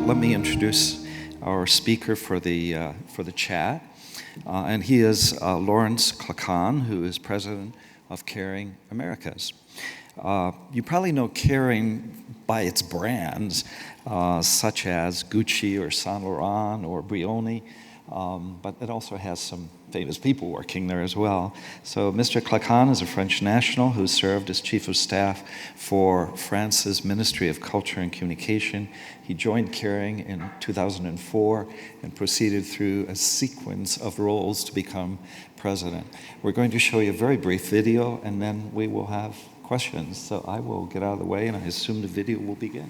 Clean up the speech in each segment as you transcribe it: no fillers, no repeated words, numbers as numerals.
let me introduce our speaker for the chat. And he is Laurent Claquin, who is president of Kering Americas. You probably know Kering by its brands, such as Gucci or Saint Laurent or Brioni, but it also has some famous people working there as well. So Mr. Clacan is a French national who served as chief of staff for France's Ministry of Culture and Communication. He joined Kering in 2004 and proceeded through a sequence of roles to become president. We're going to show you a very brief video, and then we will have questions. So I will get out of the way, and I assume the video will begin.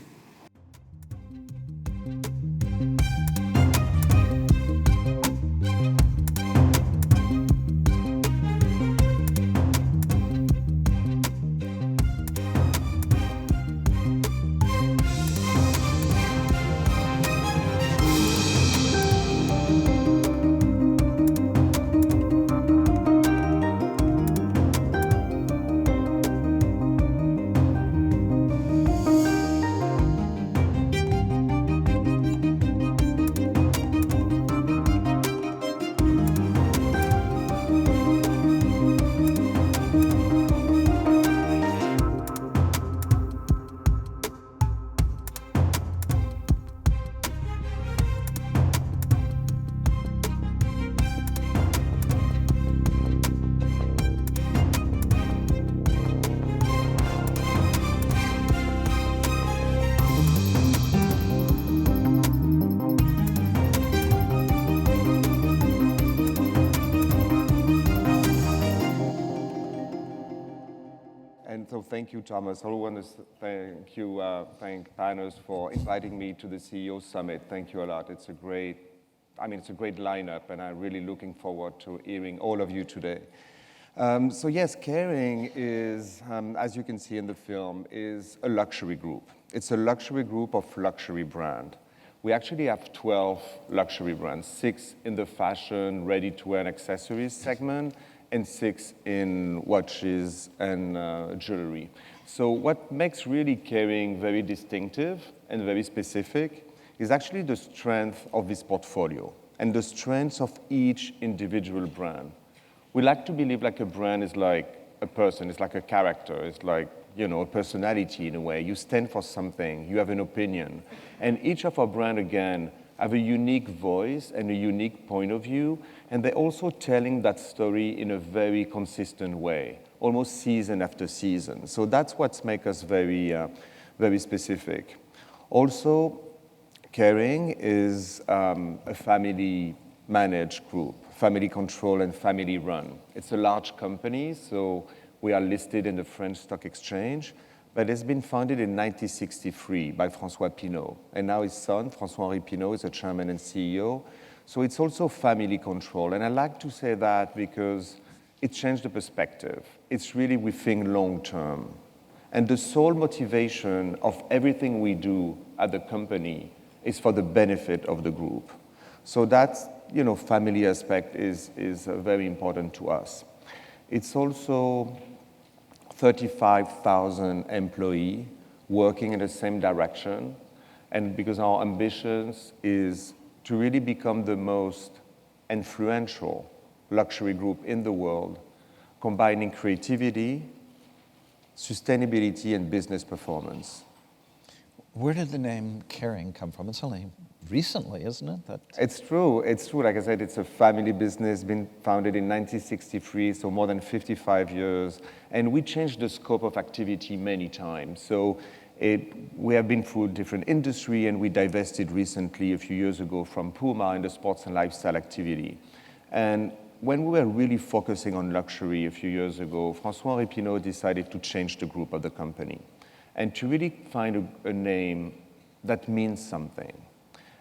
Thank you, Thomas. I want to thank Panos for inviting me to the CEO Summit. Thank you a lot. It's a great lineup, and I'm really looking forward to hearing all of you today. So yes, Kering is, as you can see in the film, is a luxury group. It's a luxury group of luxury brand. We actually have 12 luxury brands, 6 in the fashion, ready-to-wear and accessories segment, and 6 in watches and jewelry. So what makes really Kering very distinctive and very specific is actually the strength of this portfolio and the strengths of each individual brand. We like to believe like a brand is like a person, it's like a character, it's like, you know, a personality in a way. You stand for something, you have an opinion. And each of our brand, again, have a unique voice and a unique point of view, and they're also telling that story in a very consistent way, almost season after season. So that's what makes us very, very specific. Also, Kering is a family-managed group, family-controlled and family-run. It's a large company, so we are listed in the French Stock Exchange, but it's been founded in 1963 by François Pinault. And now his son, François-Henri Pinault, is the chairman and CEO. So it's also family control. And I like to say that because it changed the perspective. It's really, we think long term. And the sole motivation of everything we do at the company is for the benefit of the group. So that, you know, family aspect is very important to us. It's also 35,000 employees working in the same direction, and because our ambitions is to really become the most influential luxury group in the world, combining creativity, sustainability, and business performance. Where did the name Kering come from? It's only recently, isn't it? It's true. It's true. Like I said, it's a family business, been founded in 1963, so more than 55 years. And we changed the scope of activity many times. So we have been through different industry, and we divested recently, a few years ago, from Puma in the sports and lifestyle activity. And when we were really focusing on luxury a few years ago, François-Henri Pinault decided to change the group of the company and to really find a name that means something.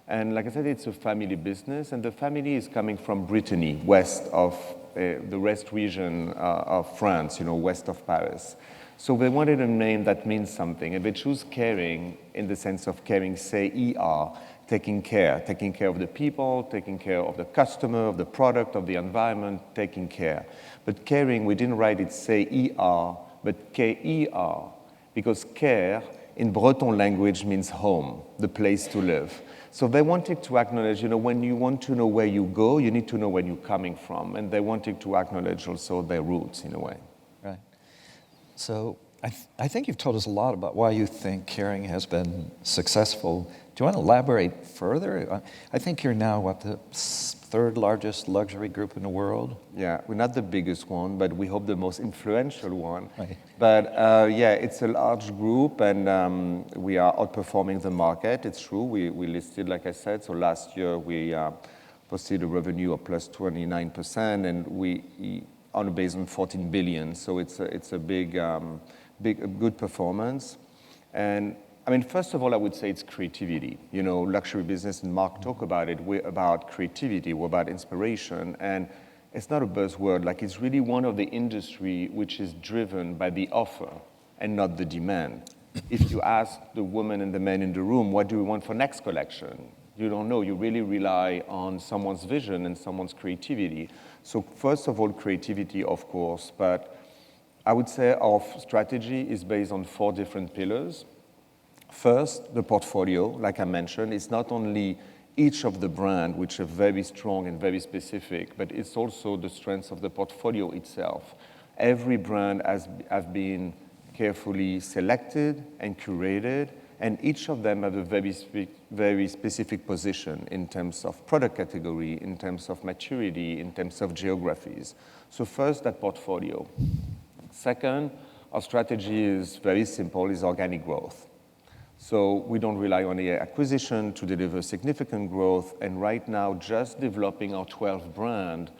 And like I said, it's a family business, and the family is coming from Brittany, west of the west region of France, you know, west of Paris. So they wanted a name that means something, and they choose Kering in the sense of Kering, say, ER, taking care of the people, taking care of the customer, of the product, of the environment, taking care. But Kering, we didn't write it, say, ER, but KER, because care in Breton language means home, the place to live. So they wanted to acknowledge, when you want to know where you go, you need to know where you're coming from. And they wanted to acknowledge also their roots in a way. Right. So I think you've told us a lot about why you think Kering has been successful. Do you want to elaborate further? I think you're now, the third largest luxury group in the world? Yeah, we're not the biggest one, but we hope the most influential one. Right. But it's a large group, and we are outperforming the market. It's true. We listed, like I said, so last year we posted a revenue of plus 29%, and we on a base of 14 billion. So it's a good performance. And I mean, first of all, I would say it's creativity. Luxury business, and Mark talked about it, we're about creativity, we're about inspiration. And it's not a buzzword, it's really one of the industry which is driven by the offer and not the demand. If you ask the woman and the man in the room, what do we want for next collection? You don't know. You really rely on someone's vision and someone's creativity. So first of all, creativity, of course, but I would say our strategy is based on 4 different pillars. First, the portfolio, like I mentioned, it's not only each of the brand, which are very strong and very specific, but it's also the strength of the portfolio itself. Every brand has been carefully selected and curated, and each of them have a very specific position in terms of product category, in terms of maturity, in terms of geographies. So first, that portfolio. Second, our strategy is very simple, is organic growth. So we don't rely on the acquisition to deliver significant growth, and right now, just developing our 12 brand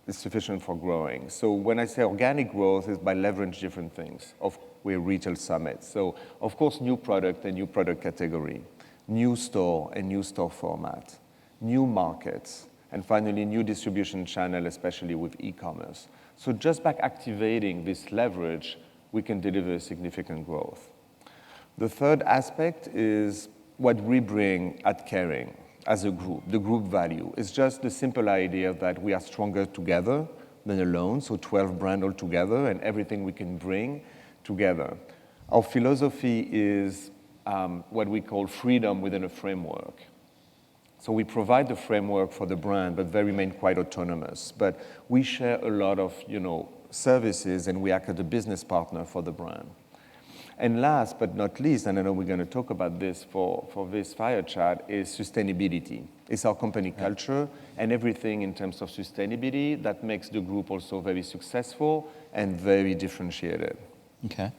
is sufficient for growing. So when I say organic growth, is by leverage different things. We're retail summit. So of course, new product and new product category, new store and new store format, new markets, and finally, new distribution channel, especially with e-commerce. So just by activating this leverage, we can deliver significant growth. The third aspect is what we bring at Kering as a group, the group value. It's just the simple idea that we are stronger together than alone, so 12 brands all together and everything we can bring together. Our philosophy is what we call freedom within a framework. So we provide the framework for the brand, but they remain quite autonomous. But we share a lot of, services, and we act as a business partner for the brand. And last but not least, and I know we're going to talk about this for this fire chat, is sustainability. It's our company culture and everything in terms of sustainability that makes the group also very successful and very differentiated. Okay.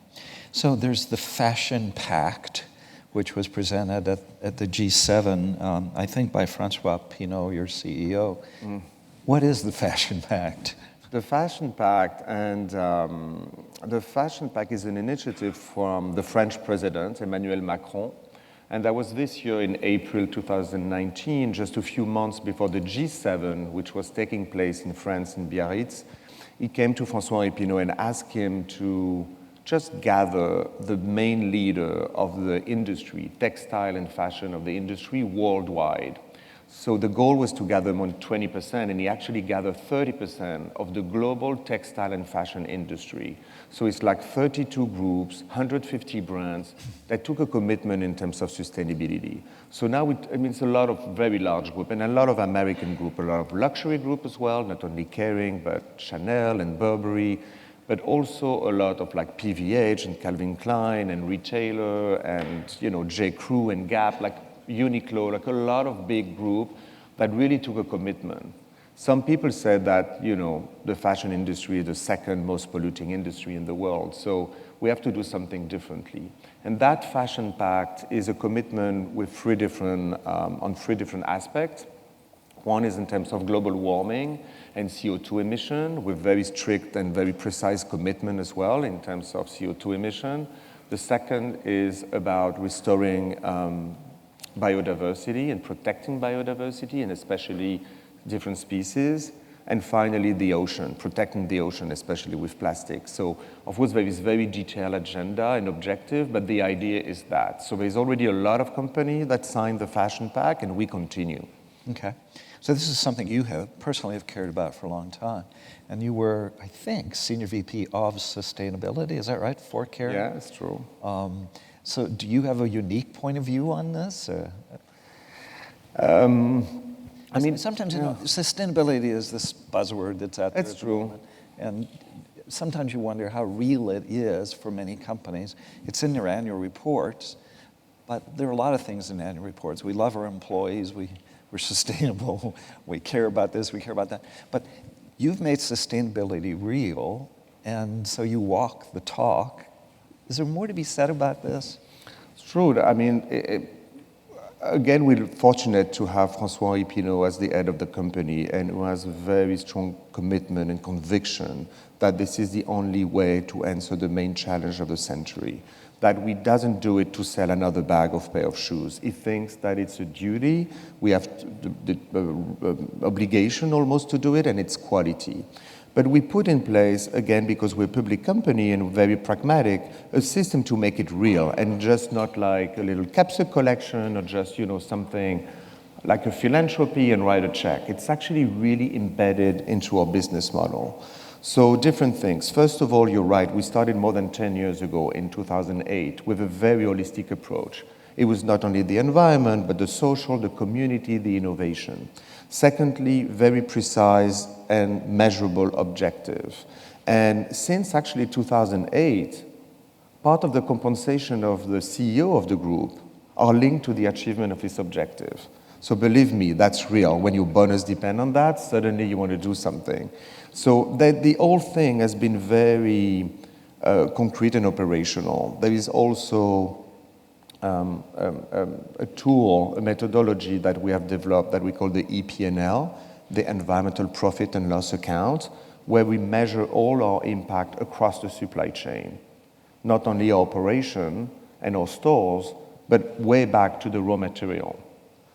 So there's the Fashion Pact, which was presented at the G7, I think by Francois Pinault, your CEO. What is the Fashion Pact? The Fashion Pact is an initiative from the French president, Emmanuel Macron, and that was this year in April 2019, just a few months before the G7, which was taking place in France in Biarritz. He came to Francois Pinault and asked him to just gather the main leader of the industry, textile and fashion of the industry worldwide. So the goal was to gather more than 20%, and he actually gathered 30% of the global textile and fashion industry. So it's like 32 groups, 150 brands that took a commitment in terms of sustainability. So now it's a lot of very large group, and a lot of American group, a lot of luxury group as well, not only Kering, but Chanel and Burberry, but also a lot of like PVH and Calvin Klein and retailer and, J. Crew and Gap, like Uniqlo, like a lot of big group that really took a commitment. Some people said that, the fashion industry is the second most polluting industry in the world, so we have to do something differently. And that Fashion Pact is a commitment with on three different aspects. One is in terms of global warming and CO2 emission, with very strict and very precise commitment as well in terms of CO2 emission. The second is about restoring biodiversity and protecting biodiversity, and especially different species. And finally, the ocean, protecting the ocean, especially with plastic. So, of course, there is very detailed agenda and objective, but the idea is that. So there's already a lot of companies that signed the Fashion Pact, and we continue. Okay. So this is something you have personally have cared about for a long time. And you were, I think, Senior VP of Sustainability, is that right, for Kering? Yeah, it's true. So do you have a unique point of view on this? I mean, sometimes sustainability is this buzzword that's out there. It's true. And sometimes you wonder how real it is for many companies. It's in their annual reports, but there are a lot of things in annual reports. We love our employees, we're sustainable, we care about this, we care about that. But you've made sustainability real, and so you walk the talk. Is there more to be said about this? It's true. I mean, again, we're fortunate to have François Pinault as the head of the company and who has a very strong commitment and conviction that this is the only way to answer the main challenge of the century. That we doesn't do it to sell another bag of pair of shoes. He thinks that it's a duty, we have the obligation almost to do it, and it's quality. But we put in place, again, because we're a public company and very pragmatic, a system to make it real and just not like a little capsule collection or just, something like a philanthropy and write a check. It's actually really embedded into our business model. So different things. First of all, you're right, we started more than 10 years ago in 2008 with a very holistic approach. It was not only the environment, but the social, the community, the innovation. Secondly, very precise and measurable objective. And since actually 2008, part of the compensation of the CEO of the group are linked to the achievement of this objective. So believe me, that's real. When your bonus depend on that, suddenly you want to do something. So the whole thing has been very concrete and operational. There is also a tool, a methodology that we have developed that we call the EP&L, the Environmental Profit and Loss Account, where we measure all our impact across the supply chain. Not only our operation and our stores, but way back to the raw material.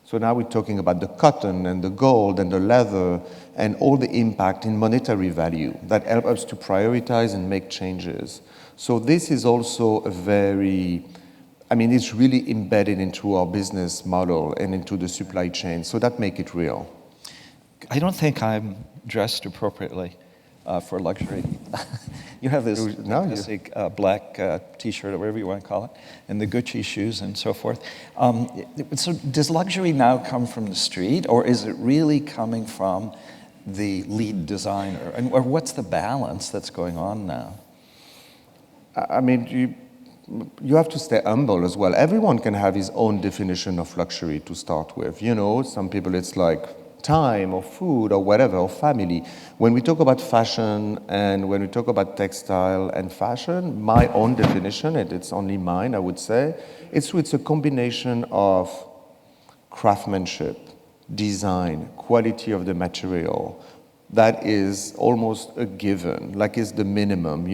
So now we're talking about the cotton and the gold and the leather and all the impact in monetary value that help us to prioritize and make changes. So this is also a very, it's really embedded into our business model and into the supply chain. So that make it real. I don't think I'm dressed appropriately for luxury. You have this classic black T-shirt or whatever you want to call it, and the Gucci shoes and so forth. So does luxury now come from the street, or is it really coming from the lead designer? Or what's the balance that's going on now? You have to stay humble as well. Everyone can have his own definition of luxury to start with. Some people it's like time or food or whatever, or family. When we talk about fashion and when we talk about textile and fashion, my own definition, and it's only mine, I would say, it's a combination of craftsmanship, design, quality of the material. That is almost a given, like it's the minimum,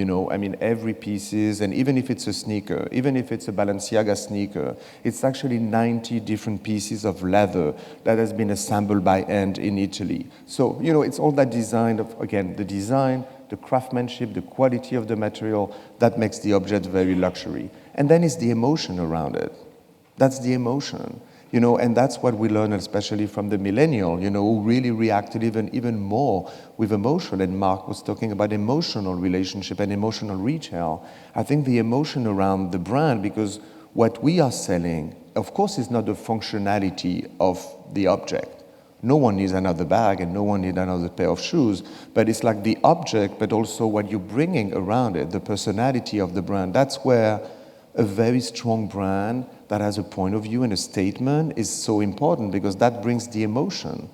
every piece and even if it's a sneaker, even if it's a Balenciaga sneaker, it's actually 90 different pieces of leather that has been assembled by hand in Italy. So, it's all that design of, again, the design, the craftsmanship, the quality of the material, that makes the object very luxury. And then it's the emotion around it. That's the emotion. And that's what we learn, especially from the millennial, who really reacted even more with emotion. And Mark was talking about emotional relationship and emotional retail. I think the emotion around the brand, because what we are selling, of course, is not the functionality of the object. No one needs another bag and no one needs another pair of shoes, but it's like the object, but also what you're bringing around it, the personality of the brand. That's where a very strong brand that has a point of view and a statement is so important, because that brings the emotion.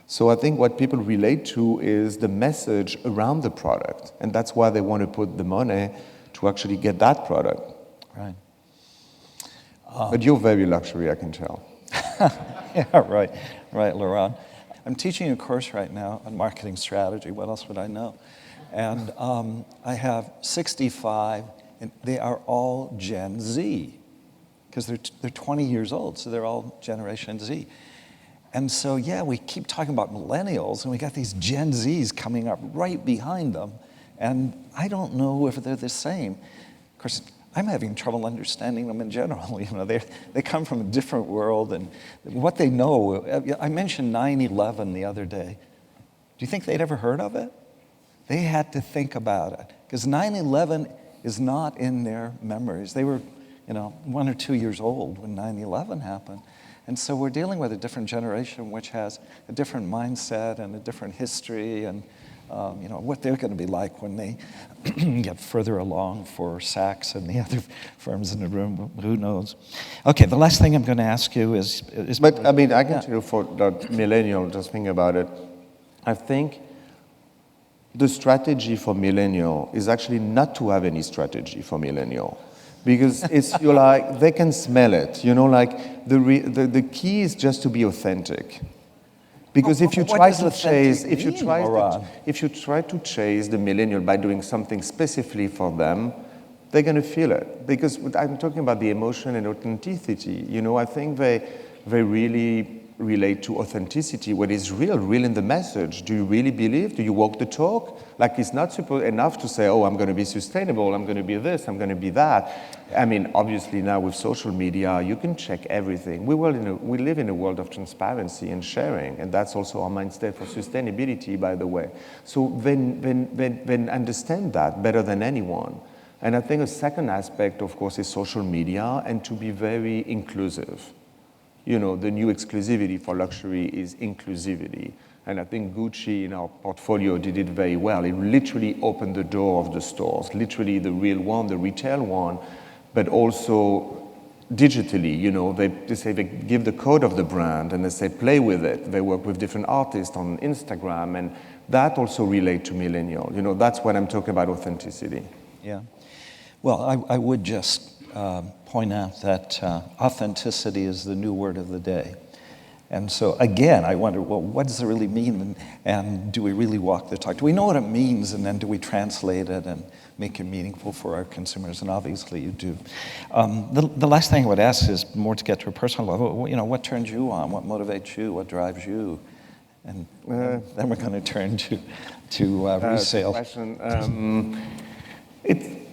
So I think what people relate to is the message around the product, and that's why they want to put the money to actually get that product. Right. But you're very luxury, I can tell. Yeah, right, Laurent. I'm teaching a course right now on marketing strategy. What else would I know? And I have 65, and they are all Gen Z, because they're 20 years old, so they're all Generation Z. And so, yeah, we keep talking about millennials, and we got these Gen Zs coming up right behind them, and I don't know if they're the same. Of course, I'm having trouble understanding them in general. You know, they come from a different world, and what they know. I mentioned 9/11 the other day. Do you think they'd ever heard of it? They had to think about it, because 9/11 is not in their memories. They were, 1 or 2 years old when 9/11 happened. And so we're dealing with a different generation which has a different mindset and a different history, and what they're going to be like when they get further along for Saks and the other firms in the room. Who knows? Okay, the last thing I'm going to ask you is But I mean, I can tell you for that millennial, just think about it. I think the strategy for millennial is actually not to have any strategy for millennial. Because you're like, they can smell it, like the key is just to be authentic. Because if you try to chase, if you try to chase the millennial by doing something specifically for them, they're going to feel it. Because I'm talking about the emotion and authenticity. I think they really relate to authenticity. What is real in the message? Do you really believe? Do you walk the talk? Like, it's not enough to say, oh, I'm going to be sustainable, I'm going to be this, I'm going to be that. I mean, obviously now with social media, you can check everything. We live in a world of transparency and sharing, and that's also our mindset for sustainability, by the way. So then understand that better than anyone. And I think a second aspect, of course, is social media, and to be very inclusive. The new exclusivity for luxury is inclusivity. And I think Gucci in our portfolio did it very well. It literally opened the door of the stores, literally the real one, the retail one, but also digitally. They say they give the code of the brand and they say play with it. They work with different artists on Instagram, and that also relate to millennial. That's what I'm talking about, authenticity. Yeah. Well, I would just point out that authenticity is the new word of the day. And so, again, I wonder, well, what does it really mean? And do we really walk the talk? Do we know what it means? And then do we translate it and make it meaningful for our consumers? And obviously you do. The last thing I would ask is more to get to a personal level. What turns you on? What motivates you? What drives you? And then we're going to turn to resale.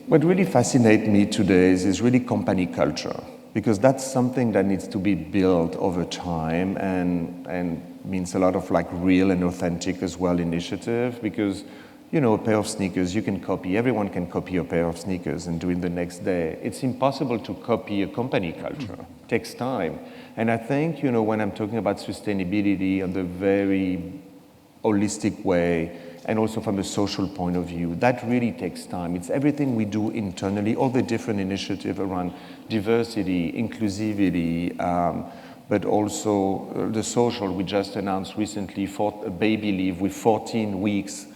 What really fascinates me today is really company culture, because that's something that needs to be built over time and means a lot of like real and authentic as well initiative, because a pair of sneakers you can copy, everyone can copy a pair of sneakers and do it the next day. It's impossible to copy a company culture. It takes time. And I think, when I'm talking about sustainability in the very holistic way, and also from a social point of view, that really takes time. It's everything we do internally, all the different initiatives around diversity, inclusivity, but also the social. We just announced recently a baby leave with 14 weeks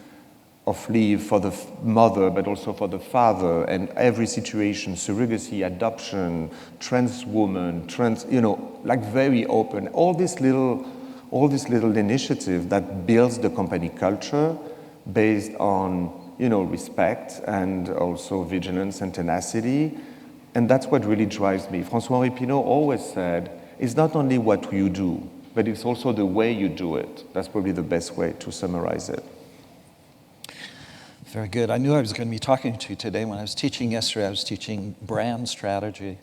of leave for the mother, but also for the father, and every situation, surrogacy, adoption, trans woman, like very open. All this little initiative that builds the company culture, based on, respect and also vigilance and tenacity. And that's what really drives me. François-Henri Pinault always said, it's not only what you do, but it's also the way you do it. That's probably the best way to summarize it. Very good. I knew I was going to be talking to you today. When I was teaching yesterday, I was teaching brand strategy.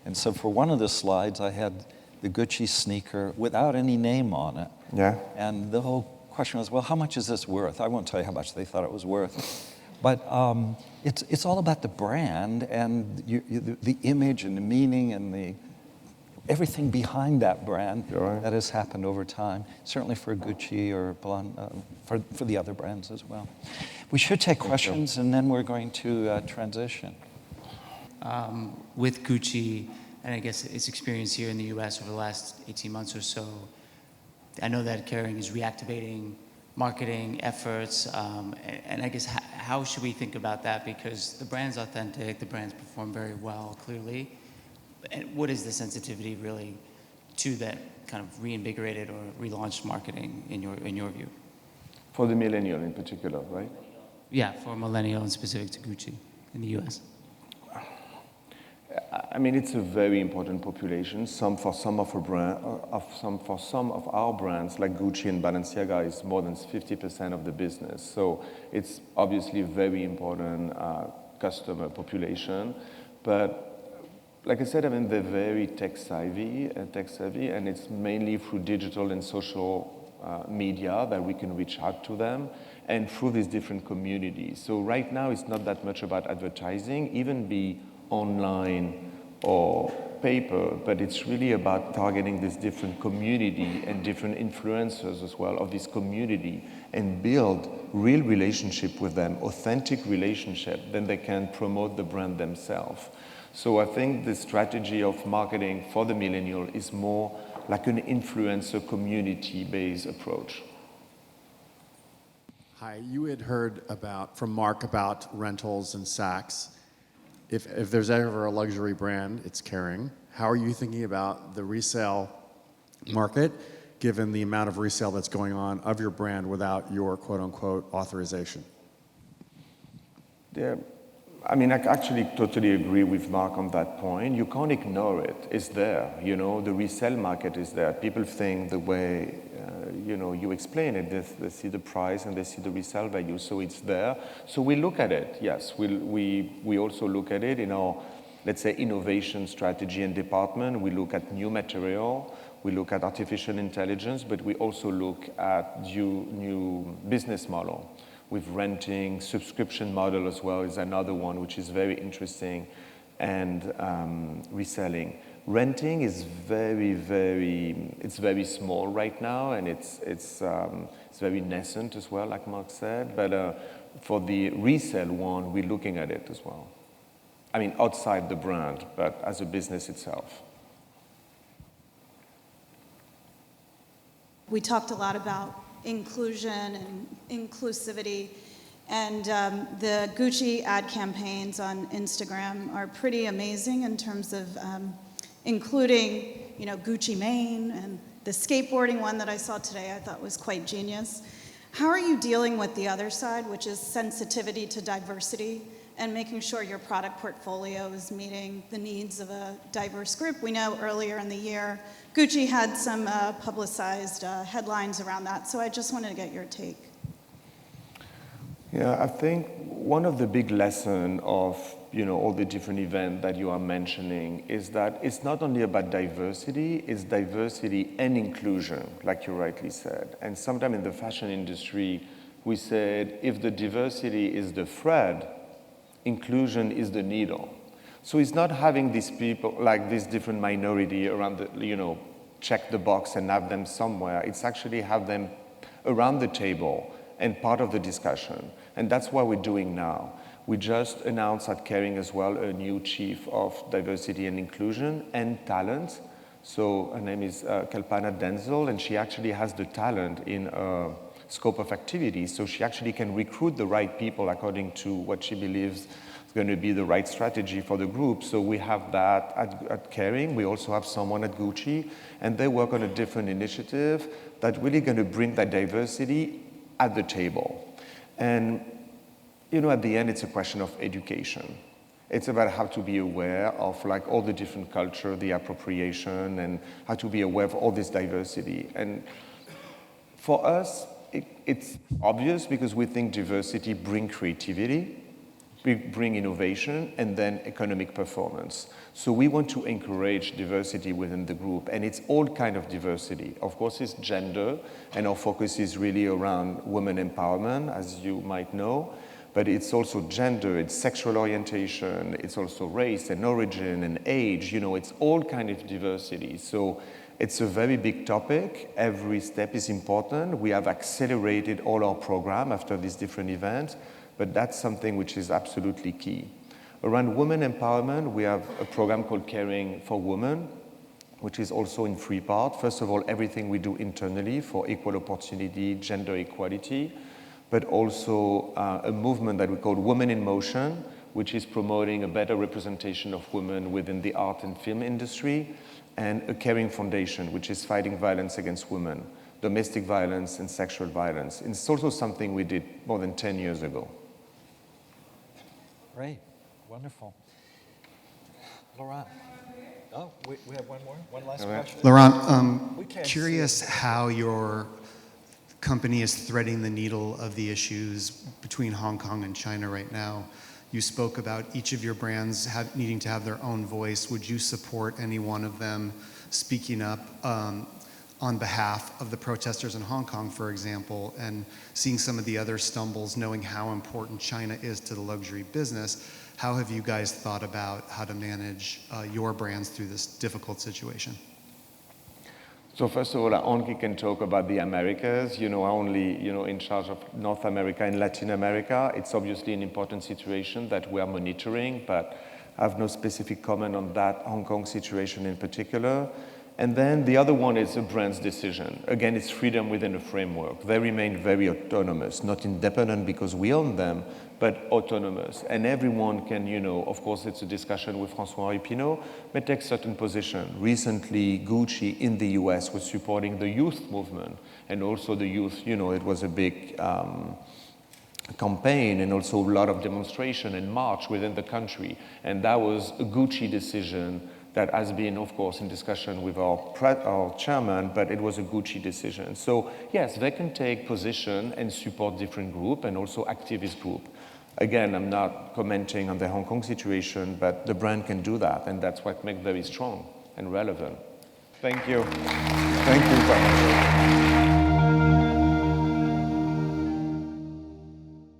And so for one of the slides, I had the Gucci sneaker without any name on it. Yeah. And the whole question was, well, how much is this worth? I won't tell you how much they thought it was worth. But it's all about the brand and the image and the meaning and everything behind that brand that has happened over time, certainly for Gucci or for the other brands as well. We should take questions, and then we're going to transition. With Gucci, and I guess its experience here in the U.S. over the last 18 months or so, I know that Kering is reactivating marketing efforts, and I guess how should we think about that? Because the brand's authentic, the brand's performed very well, clearly. And what is the sensitivity really to that kind of reinvigorated or relaunched marketing in your view? For the millennial in particular, right? Yeah, for millennial and specific to Gucci in the U.S. I mean, it's a very important population. For some of our brands, like Gucci and Balenciaga, is more than 50% of the business. So it's obviously a very important customer population. But like I said, I mean, they're very tech savvy, and it's mainly through digital and social media that we can reach out to them, and through these different communities. So right now, it's not that much about advertising, even be online or paper, but it's really about targeting this different community and different influencers as well of this community, and build real relationship with them, authentic relationship, then they can promote the brand themselves. So I think the strategy of marketing for the millennial is more like an influencer community-based approach. Hi, you had heard from Mark about rentals and Saks. If there's ever a luxury brand, it's Kering. How are you thinking about the resale market, given the amount of resale that's going on of your brand without your quote-unquote authorization? Yeah. I mean, I actually totally agree with Mark on that point. You can't ignore it. It's there. You know, the resale market is there. People think the way, you explain it. They see the price and they see the resale value, so it's there. So we look at it, yes. We also look at it in our, let's say, innovation strategy and department. We look at new material. We look at artificial intelligence, but we also look at new business model. With renting, subscription model as well is another one which is very interesting, and reselling. Renting is it's very small right now, and it's very nascent as well, like Mark said. But for the resale one, we're looking at it as well. I mean, outside the brand, but as a business itself. We talked a lot about inclusion and inclusivity, and the Gucci ad campaigns on Instagram are pretty amazing in terms of including, Gucci Mane, and the skateboarding one that I saw today I thought was quite genius. How are you dealing with the other side, which is sensitivity to diversity, and making sure your product portfolio is meeting the needs of a diverse group? We know earlier in the year, Gucci had some publicized headlines around that, so I just wanted to get your take. Yeah, I think one of the big lessons of all the different events that you are mentioning is that it's not only about diversity, it's diversity and inclusion, like you rightly said. And sometime in the fashion industry, we said if the diversity is the thread, inclusion is the needle. So it's not having these people, like this different minority around the, check the box and have them somewhere. It's actually have them around the table and part of the discussion. And that's what we're doing now. We just announced at Kering as well a new chief of diversity and inclusion and talent. So her name is Kalpana Denzel, and she actually has the talent in scope of activities. So she actually can recruit the right people according to what she believes is going to be the right strategy for the group. So we have that at Kering. We also have someone at Gucci, and they work on a different initiative that's really going to bring that diversity at the table. And, at the end, it's a question of education. It's about how to be aware of all the different culture, the appropriation, and how to be aware of all this diversity. And for us, it's obvious because we think diversity brings creativity, bring innovation, and then economic performance. So we want to encourage diversity within the group, and it's all kind of diversity. Of course, it's gender, and our focus is really around women empowerment, as you might know, but it's also gender, it's sexual orientation, it's also race and origin and age, it's all kind of diversity. So it's a very big topic. Every step is important. We have accelerated all our program after these different events, but that's something which is absolutely key. Around women empowerment, we have a program called Kering for Women, which is also in three parts. First of all, everything we do internally for equal opportunity, gender equality, but also a movement that we call Women in Motion, which is promoting a better representation of women within the art and film industry, and a Kering Foundation, which is fighting violence against women, domestic violence and sexual violence. And it's also something we did more than 10 years ago. Great, wonderful. Laurent. Oh, we have one more, one last question. Laurent, curious how your company is threading the needle of the issues between Hong Kong and China right now. You spoke about each of your brands needing to have their own voice. Would you support any one of them speaking up on behalf of the protesters in Hong Kong, for example, and seeing some of the other stumbles, knowing how important China is to the luxury business? How have you guys thought about how to manage your brands through this difficult situation? So first of all, I only can talk about the Americas. I'm only, in charge of North America and Latin America. It's obviously an important situation that we are monitoring, but I have no specific comment on that Hong Kong situation in particular. And then the other one is a brand's decision. Again, it's freedom within a framework. They remain very autonomous, not independent because we own them, but autonomous. And everyone can, of course, it's a discussion with François Pinault, but take certain position. Recently, Gucci in the US was supporting the youth movement, and also the youth, it was a big campaign and also a lot of demonstration and march within the country. And that was a Gucci decision that has been, of course, in discussion with our chairman, but it was a Gucci decision. So yes, they can take position and support different group and also activist group. Again, I'm not commenting on the Hong Kong situation, but the brand can do that, and that's what makes very strong and relevant. Thank you. Thank you.